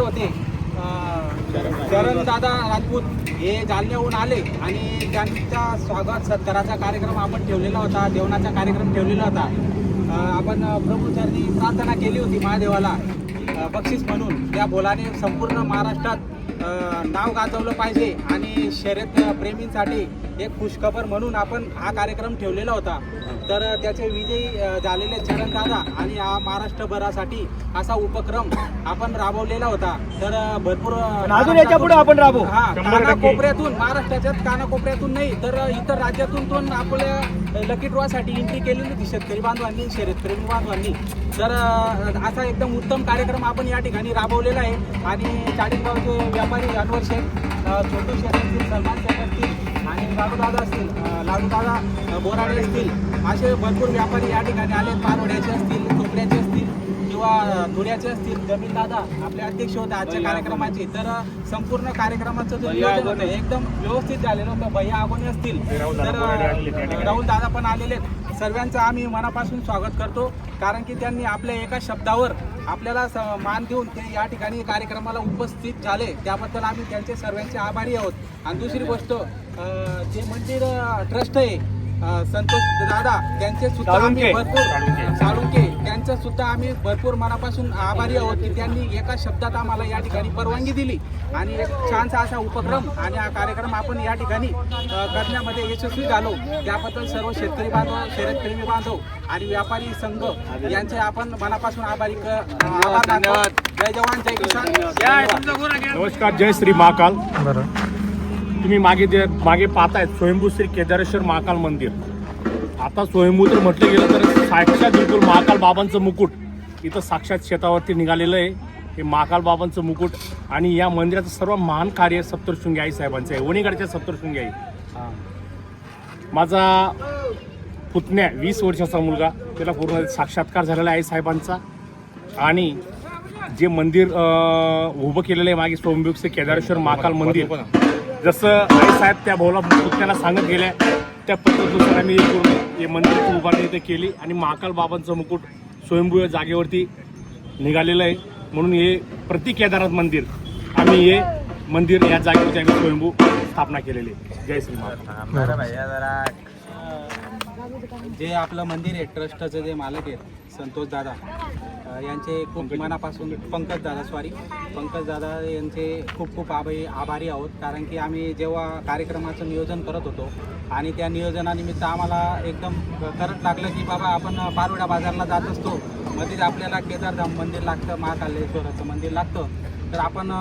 होते चरण दादा राजपूत हे जालन्याहून आले आणि त्यांचा स्वागत सत्काराचा कार्यक्रम आपण ठेवलेला होता, जेवणाचा कार्यक्रम ठेवलेला होता. आपण प्रभूंनी प्रार्थना केली होती महादेवाला बक्षीस म्हणून. त्या बोलाने संपूर्ण महाराष्ट्रात नाव गाजवलं पाहिजे आणि शर्यत प्रेमींसाठी एक खुशखबर म्हणून आपण हा कार्यक्रम ठेवलेला होता. तर त्याचे विजयी झालेले चरण दादा आणि हा महाराष्ट्रभरासाठी असा उपक्रम आपण राबवलेला होता. तर भरपूर अजून याच्या पुढे आपण राबवू. कानाकोपऱ्यातून, महाराष्ट्राच्या कानाकोपऱ्यातून नाही तर इतर राज्यातून आपल्या लकी ड्रॉसाठी एंट्री केलेली होती शेतकरी बांधवांनी, शर्यतप्रेमी बांधवांनी. तर असा एकदम उत्तम कार्यक्रम आपण या ठिकाणी राबवलेला आहे. आणि चाळीसगावचे व्यापारी अनवर शेठ, छोटू शेठ असतील, सलमान शेठ असतील आणि लाडूदादा असतील, लाडूदादा बोराडे असतील, असे भरपूर व्यापारी या ठिकाणी आले. पारवड्याचे असतील, चोपड्याचे असतील किंवा धुळ्याचे असतील. जमीन दादा आपले अध्यक्ष होते आजच्या कार्यक्रमाचे. तर संपूर्ण कार्यक्रमाचं जो नियोजन होतं एकदम व्यवस्थित झालेलं होतं. भैया आगोनी असतील, तर राहुल दादा पण आलेले आहेत. सर्वांचं आम्ही मनापासून स्वागत करतो, कारण की त्यांनी आपल्या एका शब्दावर आपल्याला मान देऊन ते या ठिकाणी कार्यक्रमाला उपस्थित झाले. त्याबद्दल आम्ही त्यांचे सर्वांचे आभारी आहोत. आणि दुसरी गोष्ट, जे मंदिर ट्रस्ट आहे संतोष दादा, त्यांचे सुद्धा आम्ही भरपूर साळुंके त्यांचं सुद्धा आम्ही भरपूर मनापासून आभारी आहोत की त्यांनी एका शब्दात आम्हाला या ठिकाणी परवानगी दिली आणि एक छानसा असा उपक्रम आणि हा कार्यक्रम आपण या ठिकाणी करण्यामध्ये यशस्वी झालो. त्याबद्दल सर्व शेतकरी बांधव, शर्यतप्रेमी बांधव आणि व्यापारी संघ यांचे आपण मनापासून आभार मानतो. जय जवान, जय किसान. नमस्कार, जय श्री महाकाल. तुम्ही मागे पाहतायत स्वयंभू श्री केदारेश्वर महाकाल मंदिर. आता स्वयंभू तर म्हटलं गेलं तर साक्षात बिलकुल महाकाल बाबांचं मुकुट इथं साक्षात शेतावरती निघालेलं आहे. हे महाकाल बाबांचं मुकुट आणि या मंदिराचं सर्व महान कार्य सप्तशृंगी आई साहेबांचं आहे. वणीगडच्या सप्तशृंगी आई. माझा पुतण्या 20 वर्षाचा मुलगा, त्याला पूर्ण साक्षात्कार झालेला आहे आई साहेबांचा. आणि जे मंदिर उभं केलेलं आहे मागे स्वयंभू श्री केदारेश्वर महाकाल मंदिर, जसं आई साहेब त्या भाऊला पुतण्याला सांगत गेल्या त्या पद्धतीनुसार आम्ही हे मंदिराची उभारणी इथे केली आणि महाकाल बाबांचं मुकुट स्वयंभू या जागेवरती निघालेलं आहे. म्हणून हे प्रति केदारनाथ मंदिर, आम्ही हे मंदिर या जागेवरती आम्ही स्वयंभू स्थापना केलेली आहे. जय श्री महाकाल. जे आपलं मंदिर आहे ट्रस्टचं जे मालक आहेत संतोष दादा यांचे खूप मनापासून, पंकज दादा यांचे खूप खूप आभारी आहोत. कारण की आम्ही जेव्हा कार्यक्रमाचं नियोजन करत होतो आणि त्या नियोजनानिमित्त आम्हाला एकदम करत लागलं की बाबा आपण पारोडा बाजारला जात असतो, मध्ये आपल्याला केदारधाम मंदिर लागतं, महाकालेश्वराचं मंदिर लागतं. तर आपण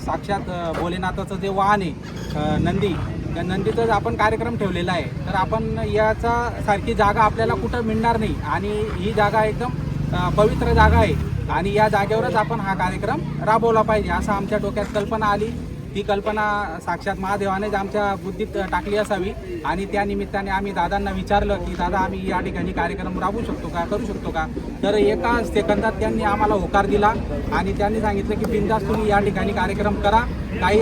साक्षात भोलेनाथाचं जे वाहन आहे नंदी, त्या नंदीचाच आपण कार्यक्रम ठेवलेला आहे. तर आपण याचा सारखी जागा आपल्याला कुठं मिळणार नाही आणि ही जागा एकदम पवित्र जागा आहे आणि या जागेवरच आपण हा कार्यक्रम राबवला पाहिजे असं आमच्या डोक्यात कल्पना आली. ती कल्पना साक्षात महादेवानेच आमच्या बुद्धीत टाकली असावी आणि त्या निमित्ताने आम्ही दादांना विचारलं की दादा आम्ही या ठिकाणी कार्यक्रम राबवू शकतो का, करू शकतो का. तर एका सेकंदात त्यांनी आम्हाला होकार दिला आणि त्यांनी सांगितलं की बिनधास्त तुम्ही या ठिकाणी कार्यक्रम करा,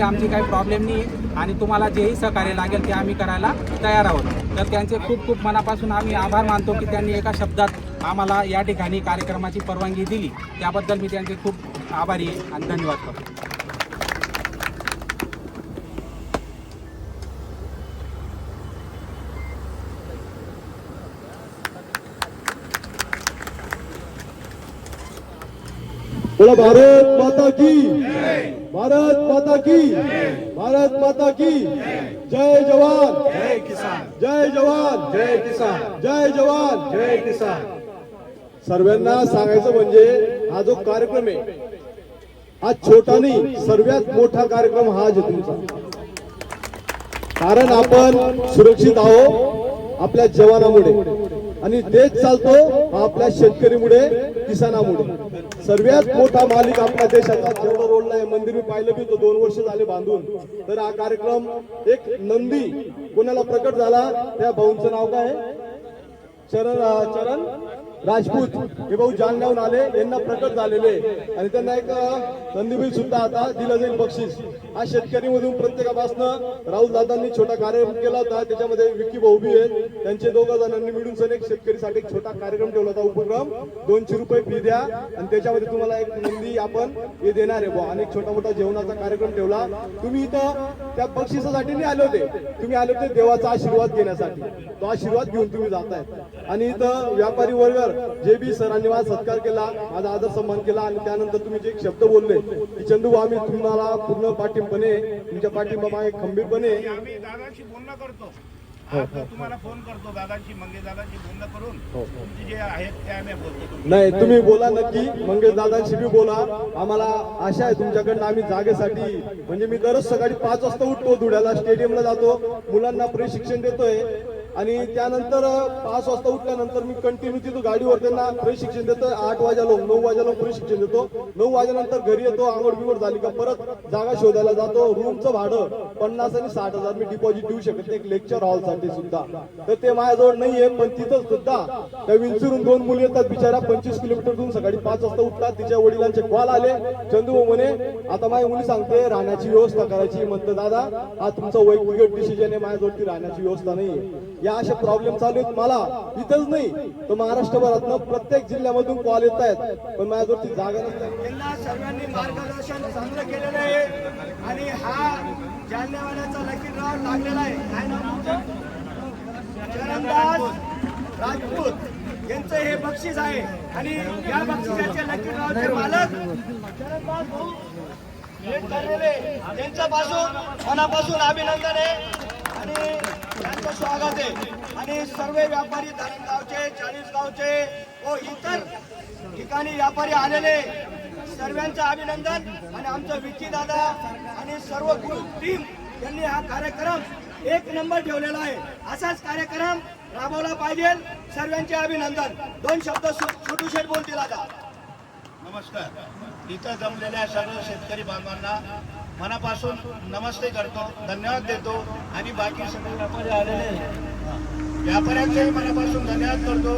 आमची काही प्रॉब्लेम नाही आणि तुम्हाला जेही सहकार्य लागेल ते आम्ही करायला तयार आहोत. तर त्यांचे खूप खूप मनापासून आम्ही आभार मानतो की त्यांनी एका शब्दात आम्हाला या ठिकाणी कार्यक्रमाची परवानगी दिली. त्याबद्दल मी त्यांचे खूप आभारी आहे आणि धन्यवाद करतो. बोला भारत माता की, भारत माता की, भारत माता की. जय जवान, जय किसान. जय जवान, जय किसान. जय जवान, जय किसान. सर्वांना सांगायचं म्हणजे हा जो कार्यक्रम आहे हा छोटा नाही, सर्वात मोठा कार्यक्रम हा आहे तुमचा. कारण आपण सुरक्षित आहोत आपल्या जवानामुळे आणि देश चालतो आपल्या शेतकरीमुळे, किसानामुळे. सर्वात मोठा मालिक आपल्या देशाचा जेवढा रोडला आहे. मंदिर मी पाहिलं की तो 2 वर्ष झाले बांधून. तर हा कार्यक्रम एक नंदी कोणाला प्रकट झाला त्या भाऊंचं नाव काय आहे? चरण राजपूत हे भाऊ जालन्याहून आले, यांना प्रकट झालेले आणि त्यांना एक संधीबिल सुद्धा आता दिलं जाईल बक्षीस. हा शेतकरी मधून प्रत्येकापासून राहुल दादांनी छोटा कार्यक्रम केला होता, त्याच्यामध्ये विक्की भाऊ बी आहेत, त्यांचे दोघा जणांनी मिळून सण एक शेतकरीसाठी एक छोटा कार्यक्रम ठेवला होता. उपक्रम 200 रुपये फी द्या आणि त्याच्यामध्ये तुम्हाला एक नंदी आपण हे देणार आहे बुवा, आणि एक छोटा मोठा जेवणाचा कार्यक्रम ठेवला. तुम्ही इथं त्या बक्षिसासाठी नाही आले होते, तुम्ही आले होते देवाचा आशीर्वाद घेण्यासाठी. तो आशीर्वाद घेऊन तुम्ही जाताय. आणि इथं व्यापारी वर्ग जे बी सरांनी माझा सत्कार केला, माझा आदर सन्मान केला आणि त्यानंतर तुम्ही जे एक शब्द बोलले की चंदू आम्ही तुम्हाला पूर्ण पाठिंबाने, तुमच्या पाठिंबा मागे खंबीरपणे आम्ही दादाशी बोलणं करतो. आता तुम्हाला फोन करतो दादांशी, मंगेश दादांशी बोलणं करून तुमचे जे आहेत ते आम्ही बोलतो. नाही, तुम्ही बोला नक्की, मंगेश दादांशी बी बोला. आम्हाला आशा आहे तुमच्याकडनं, आम्ही जागेसाठी म्हणजे मी दररोज सकाळी 5 वाजता उठतो, धुळ्याला स्टेडियमला जातो, मुलांना प्रशिक्षण देतोय आणि त्यानंतर 5 वाजता उठल्यानंतर मी कंटिन्यू तिथं गाडीवर त्यांना प्रशिक्षण देतो. 8 वाजालो 9 वाजालो प्रशिक्षण देतो. 9 वाजेनंतर घरी येतो, आंघोळ बिघोळ झाली का परत जागा शोधायला जातो. रूमचं भाडं 50 आणि 60,000 मी डिपॉझिट देऊ शकत नाही, एक लेक्चर हॉलसाठी सुद्धा. तर ते माझ्याजवळ नाहीये, पण तिथं सुद्धा त्या विंचूरून 2 मुली येतात बिचारा, 25 किलोमीटरतून सकाळी 5 वाजता उठतात. तिच्या वडिलांचे कॉल आले, चंदू म्हणे आता माझी मुली सांगते राहण्याची व्यवस्था करायची. म्हणतं दादा हा तुमचा वैयक्तिक डिसिजन आहे, माझ्याजवळ ती राहण्याची व्यवस्था नाहीये. या अशा प्रॉब्लेम चालू आहेत. मला इथंच नाही तर महाराष्ट्रभरातनं प्रत्येक जिल्ह्यामधून कॉल येत आहेत, पण माझ्याजवळ जागा नसते. त्यांना सर्वांनी मार्गदर्शन चांगलं केलेलं आहे आणि हा जालन्यावाल्याचा लकी ड्रॉ लागलेला आहे. काय नाव तुमचं? चरणदास राजपूत यांचं हे बक्षीस आहे आणि या बक्षिसाचे लकी ड्रॉचे मालक चरणदास भाऊ हे ठरलेले, त्यांच्यापासून मनापासून अभिनंदन आहे आणि त्यांचं स्वागत आहे. आणि सर्व व्यापारी धरणगावचे, चाळीसगावचे व इतर ठिकाणी व्यापारी आलेले सर्वांचं अभिनंदन. आणि आमचं विक्की दादा आणि सर्व ग्रुप टीम यांनी हा कार्यक्रम 1 नंबर ठेवलेला आहे. असाच कार्यक्रम राबवला पाहिजे. सर्वांचे अभिनंदन. 2 शब्द छोटू शेठ बोलतील आता. नमस्कार. इथं जमलेल्या सर्व शेतकरी बांधवांना मनापासून नमस्ते करतो, धन्यवाद देतो. आणि बाकी सगळे व्यापारी आलेले व्यापाऱ्यांचे मनापासून धन्यवाद करतो.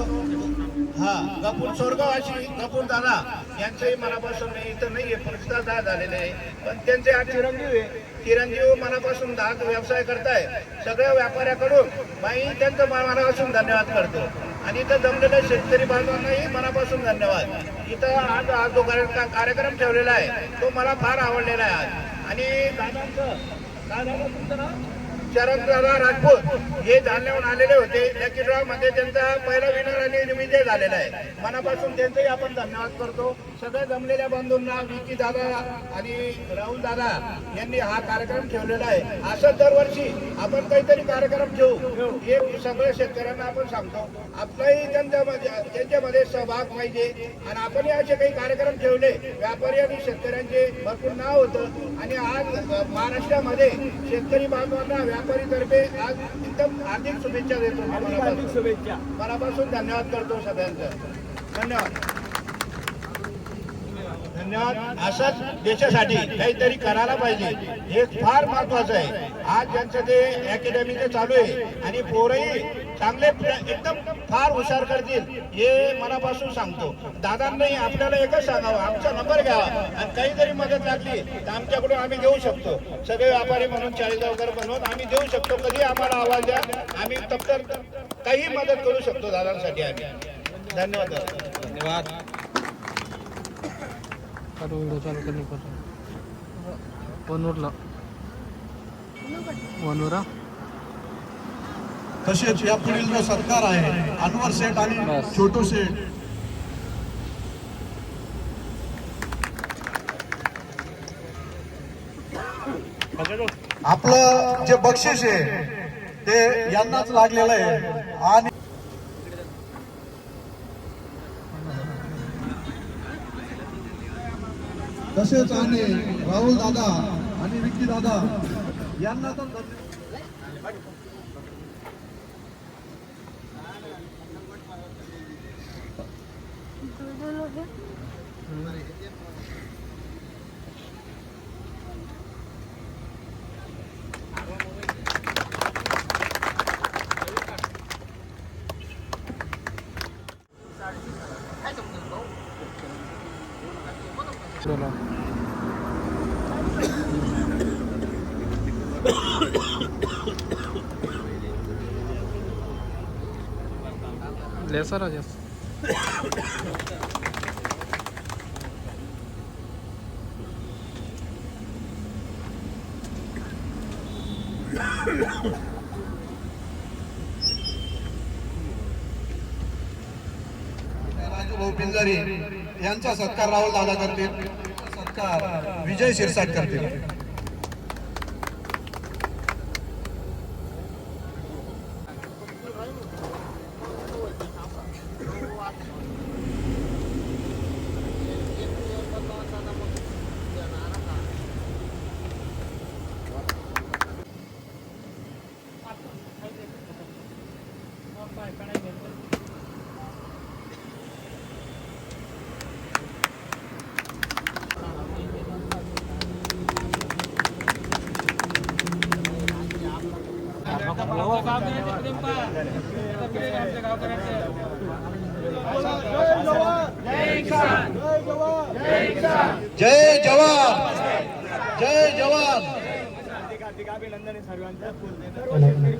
हा गपूर स्वर्गवासी गपूर दादा यांचंही मनापासून इथं नाहीये, प्रतिष्ठादार झालेले आहे, पण त्यांचे आज चिरंजीव आहे. चिरंजीव मनापासून दाग व्यवसाय करताय. सगळ्या व्यापाऱ्याकडून बाई त्यांचं मनापासून धन्यवाद करतो. आणि इथं जमलेल्या शेतकरी बांधवांनाही मनापासून धन्यवाद. इथं आज जो कार्यक्रम ठेवलेला आहे तो मला फार आवडलेला आहे आज. आणि दादांचं तुमचं नाव चरणदादा राजपूत हे जालन्याहून आलेले होते. लकी ड्रॉ मध्ये त्यांचा पहिला विनर आणि विजय झालेला आहे. मनापासून त्यांचंही आपण धन्यवाद करतो. सगळ्या जमलेल्या बंधूंना, विकी दादा आणि राहुल दादा यांनी हा कार्यक्रम ठेवलेला आहे. असं दरवर्षी आपण काहीतरी कार्यक्रम ठेवू, हे सगळ्या शेतकऱ्यांना आपण सांगतो. आपलाही त्यांच्यामध्ये सहभाग पाहिजे आणि आपणही असे काही कार्यक्रम ठेवले, व्यापारी आणि शेतकऱ्यांचे भरपूर नाव होतं. आणि आज महाराष्ट्रामध्ये शेतकरी बांधवांना व्यापारीतर्फे आज एकदम हार्दिक शुभेच्छा देतो. हार्दिक शुभेच्छा. मनापासून धन्यवाद करतो सगळ्यांचं. धन्यवाद. धन्यवाद. असंच देशासाठी काहीतरी करायला पाहिजे, हे फार महत्वाचं आहे. आज ज्यांचं ते अकॅडमीचं चालू आहे आणि पोरही चांगले एकदम फार हुशार करतील, हे मनापासून सांगतो. दादांनाही आपल्याला एकच सांगावं, आमचा नंबर घ्यावा आणि काहीतरी मदत लागली तर आमच्याकडून आम्ही देऊ शकतो. सगळे व्यापारी म्हणून 40,000 बनवून आम्ही देऊ शकतो. कधी आम्हाला आवाज द्या, आम्ही तप्तर काही मदत करू शकतो दादांसाठी आम्ही. धन्यवाद. धन्यवाद. तसेच या पुढील जो सत्कार आहे अनवर शेठ आणि छोटू शेठ, आपलं जे बक्षीस आहे ते यांनाच लागलेलं आहे. आणि तसेच आणि राहुल दादा आणि विक्की दादा यांना पण राजू भाऊ पिंजारी यांचा सत्कार राहुल दादा करतील. सत्कार विजय शिरसाट करतील. जय जवान जय जवान. हार्दिक अभिनंदन आहे सर्वांचं. सर्व शेतकरी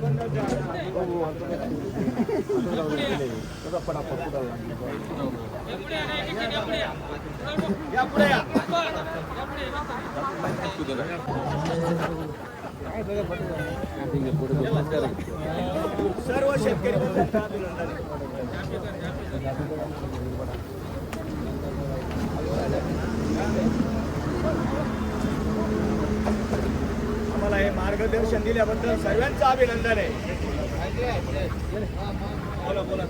या पुढे या. सर्व शेतकरी बंधूंचं अभिनंदन आम्हाला हे मार्गदर्शन दिल्याबद्दल सर्वांचं अभिनंदन आहे. बोला बोला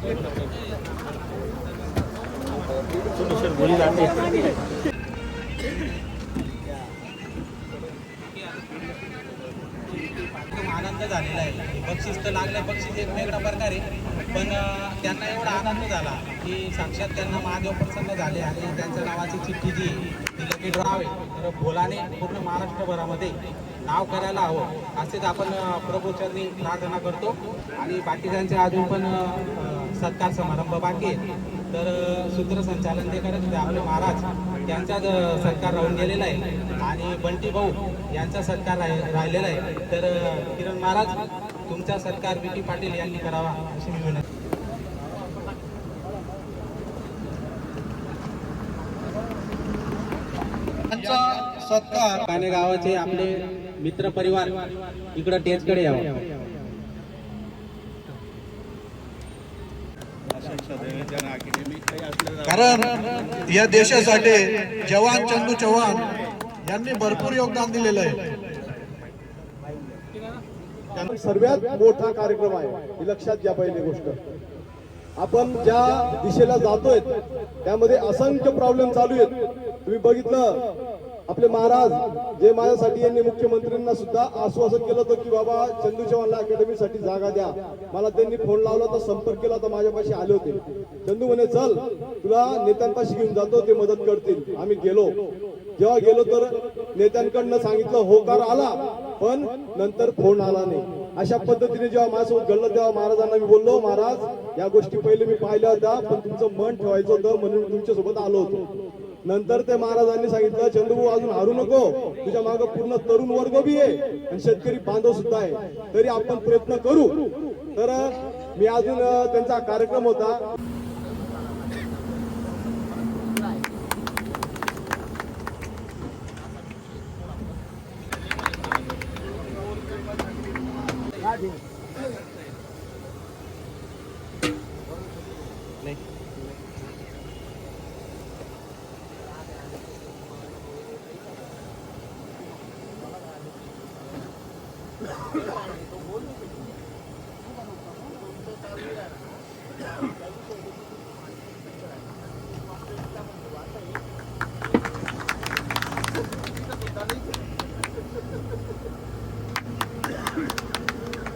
आनंद झालेला आहे. बक्षीस तर लागलं, बक्षीस एक वेगळा प्रकार आहे, पण त्यांना एवढा आनंद झाला की साक्षात त्यांना महादेव प्रसन्न झाले आणि त्यांच्या नावाची चिठ्ठी जी ती लकी ड्रॉ आहे तर भोलाने पूर्ण महाराष्ट्रभरामध्ये नाव करायला हवं असेच आपण प्रभूचरणी प्रार्थना करतो. आणि बाकीच्यांचे अजून पण सत्कार समारंभ बाकी आहे, तर सूत्रसंचालन ते करत होते आपले महाराज, त्यांचाच सत्कार राहून गेलेला आहे आणि बंटी भाऊ यांचा सत्कार राहिलेला आहे. तर किरण महाराज तुमचा सत्कार बी टी पाटील यांनी करावा अशी मी विनंती. सत्कार काने गावाचे आपले मित्र परिवार इकडं टेजकडे यावं. कारण या देशासाठी जवान चंदू चव्हाण यांनी भरपूर योगदान दिलेलं आहे. सर्वात मोठा कार्यक्रम आहे ही लक्षात घ्या. पहिली गोष्ट, आपण ज्या दिशेला जातोय त्यामध्ये असंख्य प्रॉब्लेम चालू आहेत. तुम्ही बघितलं आपले महाराज जे माझ्यासाठी यांनी मुख्यमंत्र्यांना सुद्धा आश्वासन केलं होतं की बाबा चंदू चव्हाणला अकॅडमीसाठी जागा द्या. मला त्यांनी फोन लावला तर संपर्क केला तर माझ्यापाशी आले होते. चंदू म्हणे चल तुला नेत्यांपाशी घेऊन जातो, ते मदत करतील. आम्ही गेलो. जेव्हा गेलो तर नेत्यांकडनं सांगितलं होकार आला, पण नंतर फोन आला नाही. अशा पद्धतीने जेव्हा माझ्यासोबत घडलं तेव्हा महाराजांना मी बोललो, महाराज या गोष्टी पहिले मी पाहिल्या होत्या, पण तुमचं मन ठेवायचं होतं म्हणून तुमच्यासोबत आलो होतो. नंतर ते महाराजांनी सांगितलं चंदू अजून हारू नको, तुझ्या मागे पूर्ण तरुण वर्ग बी आहे आणि शेतकरी बांधव सुद्धा आहे, तरी आपण प्रयत्न करू. तर मी अजून त्यांचा कार्यक्रम होता.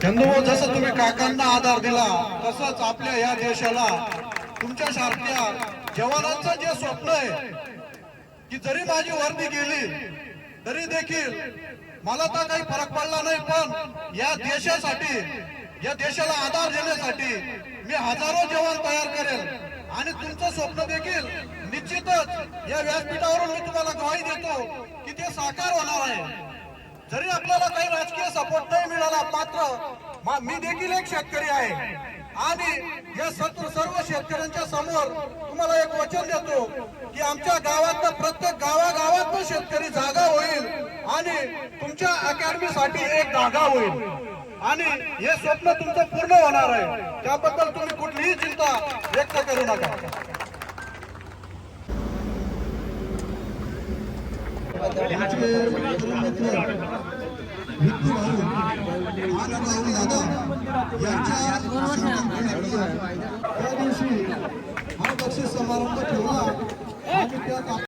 चंदू, जसं तुम्ही काकांना आधार दिला तसंच आपल्या या देशाला तुमच्या सारख्या जवानांचं जे स्वप्न आहे की जरी माझी वर्दी गेली तरी देखील मला तर काही फरक पडला नाही, पण या देशासाठी या देशाला आधार देण्यासाठी मी हजारो जवान तयार करेल आणि तुमचं स्वप्न देखील निश्चितच या व्यासपीठावरून मी तुम्हाला ग्वाही देतो की ते साकार होणार आहे. जरी आपल्याला काही राजकीय सपोर्ट नाही मिळाला, मात्र मी देखील एक शेतकरी आहे आणि हे सर्व शेतकऱ्यांच्या समोर तुम्हाला एक वचन देतो की आमच्या गावात प्रत्येक गावागावात शेतकरी जागा होईल आणि तुमच्या अकॅडमीसाठी एक जागा होईल आणि हे स्वप्न तुमचं पूर्ण होणार आहे. त्याबद्दल तुम्ही कुठलीही चिंता व्यक्त करू नका. त्या दिवशी हा बक्षीस समारंभ ठेवला आणि त्यात